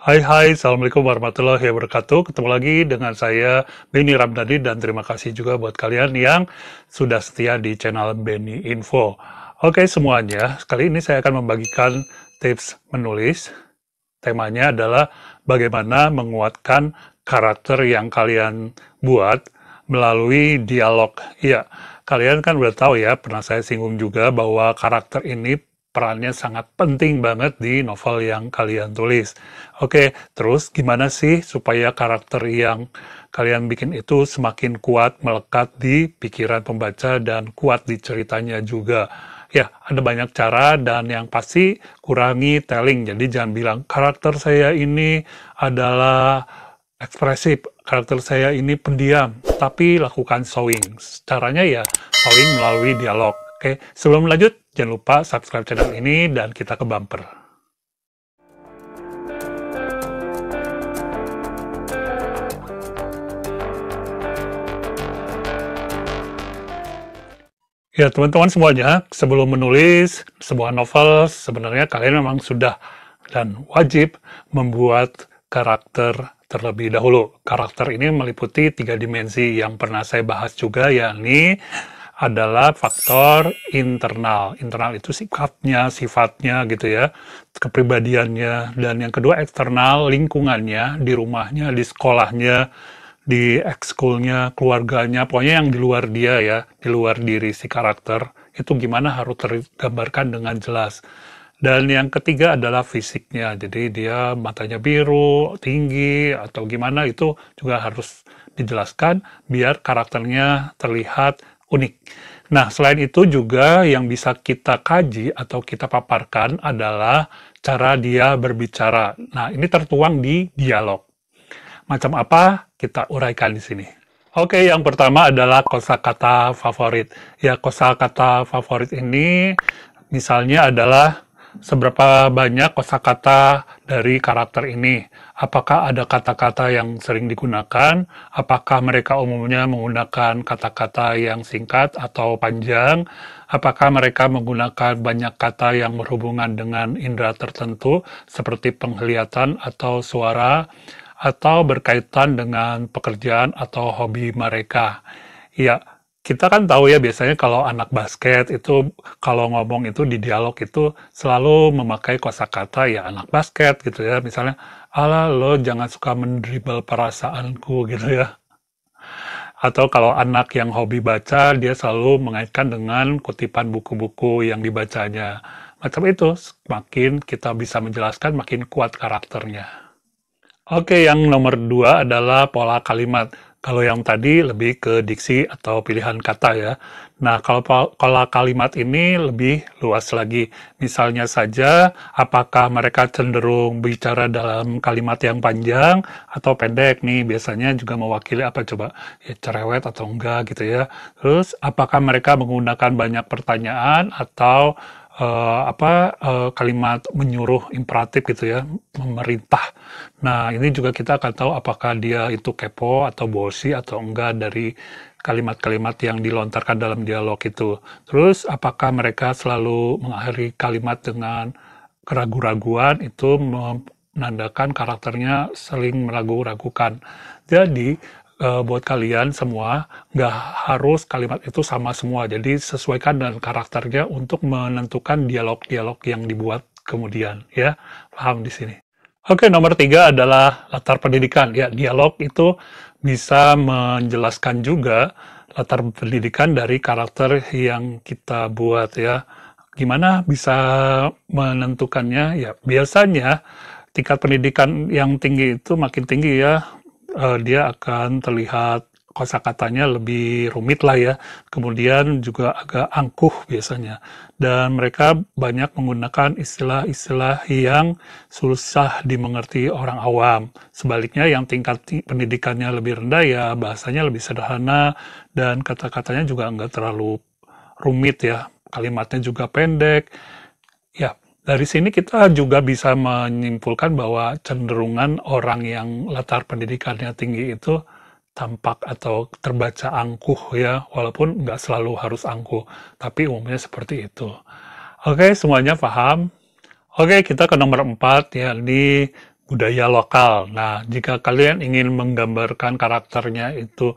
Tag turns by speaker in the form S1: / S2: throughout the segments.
S1: Hai, Assalamualaikum warahmatullahi wabarakatuh. Ketemu lagi dengan saya, Benny Ramdhani, dan terima kasih juga buat kalian yang sudah setia di channel Benny Info. Oke semuanya, kali ini saya akan membagikan tips menulis. Temanya adalah bagaimana menguatkan karakter yang kalian buat melalui dialog. Iya, kalian kan udah tahu ya, pernah saya singgung juga bahwa karakter ini perannya sangat penting banget di novel yang kalian tulis. Oke, terus gimana sih supaya karakter yang kalian bikin itu semakin kuat melekat di pikiran pembaca dan kuat di ceritanya juga? Ya, ada banyak cara dan yang pasti kurangi telling. Jadi jangan bilang karakter saya ini adalah ekspresif, karakter saya ini pendiam, tapi lakukan showing. Caranya ya showing melalui dialog. Oke, sebelum lanjut, jangan lupa subscribe channel ini dan kita ke bumper. Ya, teman-teman semuanya, sebelum menulis sebuah novel, sebenarnya kalian memang sudah dan wajib membuat karakter terlebih dahulu. Karakter ini meliputi 3 dimensi yang pernah saya bahas juga, yakni adalah faktor internal. Internal itu sifatnya gitu ya, kepribadiannya. Dan yang kedua eksternal, lingkungannya, di rumahnya, di sekolahnya, di ekskulnya, keluarganya, pokoknya yang di luar dia ya, di luar diri si karakter, itu gimana harus tergambarkan dengan jelas. Dan yang ketiga adalah fisiknya, jadi dia matanya biru, tinggi, atau gimana itu juga harus dijelaskan biar karakternya terlihat unik. Nah, selain itu juga yang bisa kita kaji atau kita paparkan adalah cara dia berbicara. Nah, ini tertuang di dialog. Macam apa? Kita uraikan di sini. Oke, yang pertama adalah kosakata favorit. Ya, kosakata favorit ini misalnya adalah seberapa banyak kosakata dari karakter ini. Apakah ada kata-kata yang sering digunakan? Apakah mereka umumnya menggunakan kata-kata yang singkat atau panjang? Apakah mereka menggunakan banyak kata yang berhubungan dengan indera tertentu seperti penglihatan atau suara? Atau berkaitan dengan pekerjaan atau hobi mereka. Ya, kita kan tahu ya biasanya kalau anak basket itu kalau ngomong itu di dialog itu selalu memakai kosakata ya anak basket gitu ya. Misalnya, "Alah lo jangan suka mendribble perasaanku" gitu ya. Atau kalau anak yang hobi baca, dia selalu mengaitkan dengan kutipan buku-buku yang dibacanya. Macam itu, makin kita bisa menjelaskan, makin kuat karakternya. Oke, yang nomor 2 adalah pola kalimat. Kalau yang tadi lebih ke diksi atau pilihan kata ya. Nah, kalau pola kalimat ini lebih luas lagi. Misalnya saja, apakah mereka cenderung bicara dalam kalimat yang panjang atau pendek nih? Biasanya juga mewakili apa coba? Ya, cerewet atau enggak gitu ya. Terus, apakah mereka menggunakan banyak pertanyaan atau kalimat menyuruh imperatif gitu ya, memerintah. Nah, ini juga kita akan tahu apakah dia itu kepo atau bosi atau enggak dari kalimat-kalimat yang dilontarkan dalam dialog itu. Terus, apakah mereka selalu mengakhiri kalimat dengan keraguan-raguan, itu menandakan karakternya saling meragu-ragukan. Jadi, buat kalian semua, nggak harus kalimat itu sama semua. Jadi sesuaikan dengan karakternya untuk menentukan dialog-dialog yang dibuat kemudian. Ya, paham di sini. Oke, nomor 3 adalah latar pendidikan. Ya, dialog itu bisa menjelaskan juga latar pendidikan dari karakter yang kita buat ya. Gimana bisa menentukannya? Ya, biasanya tingkat pendidikan yang tinggi itu makin tinggi ya, dia akan terlihat kosakatanya lebih rumit lah ya, kemudian juga agak angkuh biasanya, dan mereka banyak menggunakan istilah-istilah yang susah dimengerti orang awam. Sebaliknya yang tingkat pendidikannya lebih rendah ya bahasanya lebih sederhana dan kata-katanya juga nggak terlalu rumit ya, kalimatnya juga pendek. Ya, dari sini kita juga bisa menyimpulkan bahwa cenderungan orang yang latar pendidikannya tinggi itu tampak atau terbaca angkuh ya, walaupun nggak selalu harus angkuh, tapi umumnya seperti itu. Oke, semuanya paham? Oke, kita ke nomor 4, yakni budaya lokal. Nah, jika kalian ingin menggambarkan karakternya itu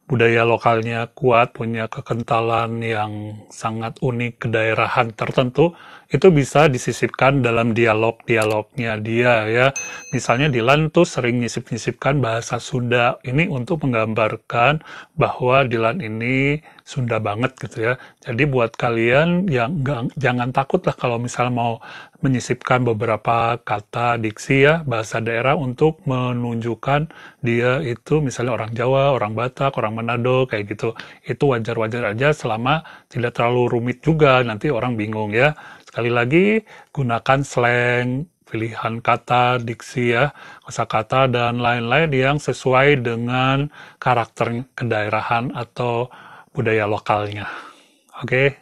S1: budaya lokalnya kuat, punya kekentalan yang sangat unik, kedaerahan tertentu, itu bisa disisipkan dalam dialog-dialognya dia ya. Misalnya Dilan tuh sering nyisip-nyisipkan bahasa Sunda. Ini untuk menggambarkan bahwa Dilan ini Sunda banget gitu ya. Jadi buat kalian yang jangan takut lah kalau misalnya mau menyisipkan beberapa kata diksi ya, bahasa daerah untuk menunjukkan dia itu misalnya orang Jawa, orang Batak, orang Manado kayak gitu. Itu wajar-wajar aja selama tidak terlalu rumit juga, nanti orang bingung ya. Sekali lagi, gunakan slang, pilihan kata, diksi ya, kosakata dan lain-lain yang sesuai dengan karakter kedaerahan atau budaya lokalnya. Oke,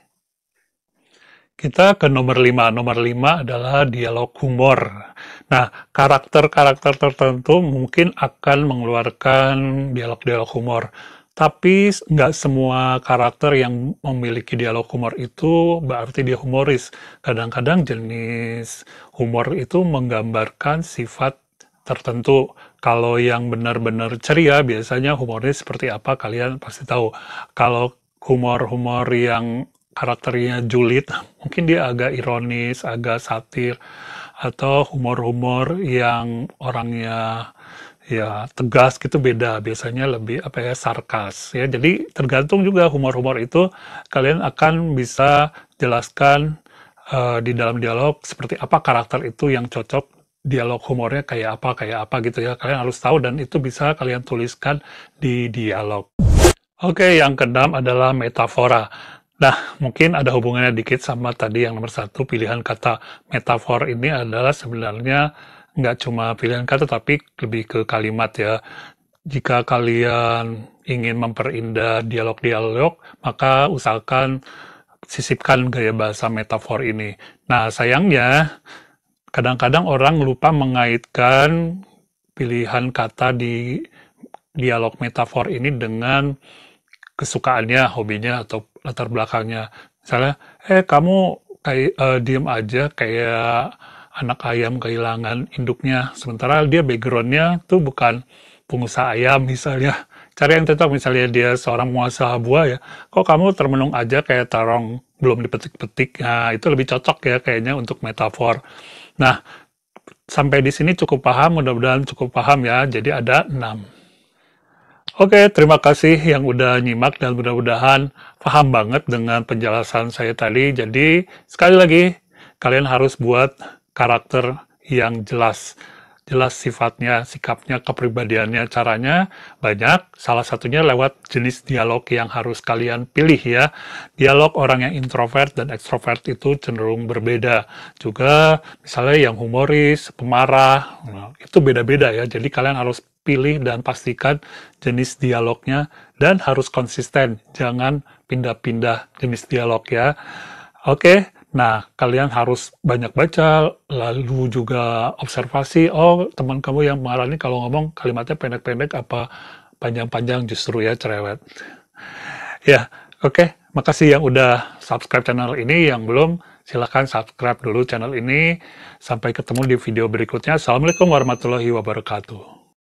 S1: kita ke nomor 5. Nomor 5 adalah dialog humor. Nah, karakter-karakter tertentu mungkin akan mengeluarkan dialog-dialog humor. Tapi nggak semua karakter yang memiliki dialog humor itu berarti dia humoris. Kadang-kadang jenis humor itu menggambarkan sifat tertentu. Kalau yang benar-benar ceria, biasanya humornya seperti apa kalian pasti tahu. Kalau humor-humor yang karakternya julid, mungkin dia agak ironis, agak satir, atau humor-humor yang orangnya ya tegas gitu beda, biasanya lebih apa ya sarkas ya. Jadi tergantung juga humor-humor itu kalian akan bisa jelaskan di dalam dialog seperti apa karakter itu yang cocok, dialog humornya kayak apa gitu ya. Kalian harus tahu dan itu bisa kalian tuliskan di dialog. Oke, yang keenam adalah metafora. Nah, mungkin ada hubungannya dikit sama tadi yang nomor 1, pilihan kata. Metafor ini adalah sebenarnya nggak cuma pilihan kata, tapi lebih ke kalimat ya. Jika kalian ingin memperindah dialog-dialog, maka usahakan sisipkan gaya bahasa metafor ini. Nah, sayangnya, kadang-kadang orang lupa mengaitkan pilihan kata di dialog metafor ini dengan kesukaannya, hobinya, atau latar belakangnya. Misalnya, kamu kayak diem aja kayak anak ayam kehilangan induknya. Sementara dia backgroundnya tuh bukan pengusaha ayam misalnya. Cari yang cocok, misalnya dia seorang pengusaha buah ya. Kok kamu termenung aja kayak terong belum dipetik-petik. Nah, itu lebih cocok ya kayaknya untuk metafor. Nah, sampai di sini cukup paham, mudah-mudahan cukup paham ya. Jadi ada 6. Oke, terima kasih yang udah nyimak dan mudah-mudahan paham banget dengan penjelasan saya tadi. Jadi, sekali lagi, kalian harus buat karakter yang jelas. Jelas sifatnya, sikapnya, kepribadiannya, caranya banyak. Salah satunya lewat jenis dialog yang harus kalian pilih ya. Dialog orang yang introvert dan ekstrovert itu cenderung berbeda. Juga misalnya yang humoris, pemarah, nah, itu beda-beda ya. Jadi kalian harus pilih dan pastikan jenis dialognya dan harus konsisten. Jangan pindah-pindah jenis dialog ya. Oke. Nah, kalian harus banyak baca, lalu juga observasi, oh teman kamu yang marah ini kalau ngomong kalimatnya pendek-pendek apa panjang-panjang justru ya cerewet. Ya, oke. Makasih yang udah subscribe channel ini, yang belum silahkan subscribe dulu channel ini. Sampai ketemu di video berikutnya. Assalamualaikum warahmatullahi wabarakatuh.